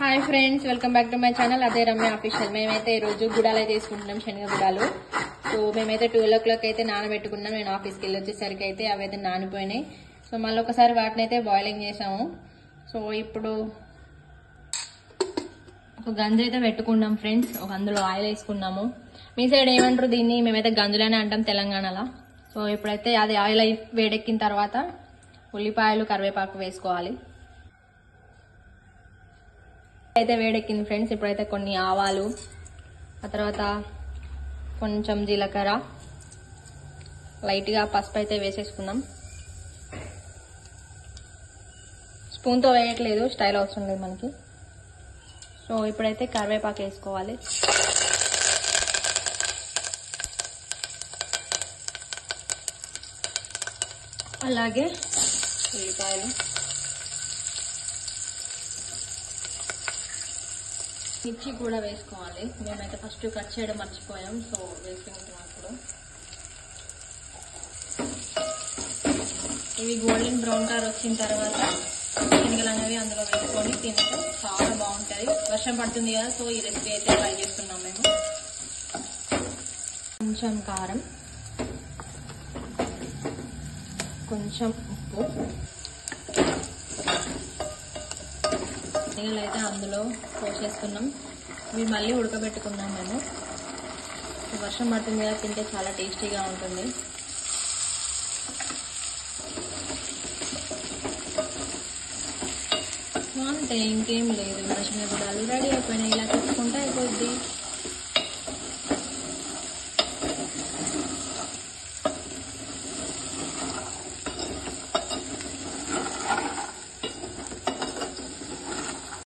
Hi friends, welcome back to my channel అదే Ramya official. మేమైతే ఈ రోజు గుడాలు అయితే తీసుకుంటున్నాం, శనగ గుడాలు. సో మేమైతే 12 o'clock అయితే నానబెట్టుకున్నాం. నేను ఆఫీస్కి వెళ్ళి వచ్చేసరికి అయితే అవి అయితే నానిపోయినాయి. సో మళ్ళీ ఒకసారి వాటిని అయితే బాయిలింగ్ చేసాము. సో ఇప్పుడు ఒక గంజు అయితే పెట్టుకున్నాం ఫ్రెండ్స్. ఒక అందులో ఆయిల్ వేసుకున్నాము. మీ సైడ్ ఏమంటారు దీన్ని? మేమైతే గంజులనే అంటాం తెలంగాణలో. సో ఇప్పుడైతే అది ఆయిల్ వేడెక్కిన తర్వాత ఉల్లిపాయలు, కరివేపాకు వేసుకోవాలి. అయితే వేడెక్కింది ఫ్రెండ్స్. ఇప్పుడైతే కొన్ని ఆవాలు, ఆ తర్వాత కొంచెం జీలకర్ర, లైట్గా పసుపు అయితే వేసేసుకున్నాం. స్పూన్తో వేయట్లేదు, స్టైల్ అవసరం లేదు మనకి. సో ఇప్పుడైతే కరివేపాకు వేసుకోవాలి. అలాగే ఉల్లిపాయలు, మిర్చి కూడా వేసుకోవాలి. మేమైతే ఫస్ట్ కట్ చేయడం మర్చిపోయాం, సో వేసుకుంటున్నప్పుడు ఇవి గోల్డెన్ బ్రౌన్ కలర్ వచ్చిన తర్వాత శనగలు అనేవి అందులో వేసుకొని తింటే చాలా బాగుంటుంది. వర్షం పడుతుంది కదా, సో ఈ రెసిపీ అయితే ట్రై చేస్తున్నాం మేము. కొంచెం కారం, కొంచెం ఉప్పు, శనగలు అయితే అందులో పోసేస్తున్నాం. ఇవి మళ్ళీ ఉడకబెట్టుకున్నాం మేము. వర్షం పడుతుంది కదా, తింటే చాలా టేస్టీగా ఉంటుంది. అంతే, ఇంకేం లేదు. శనగ గుడాలు రెడీ అయిపోయినాయి. ఇలా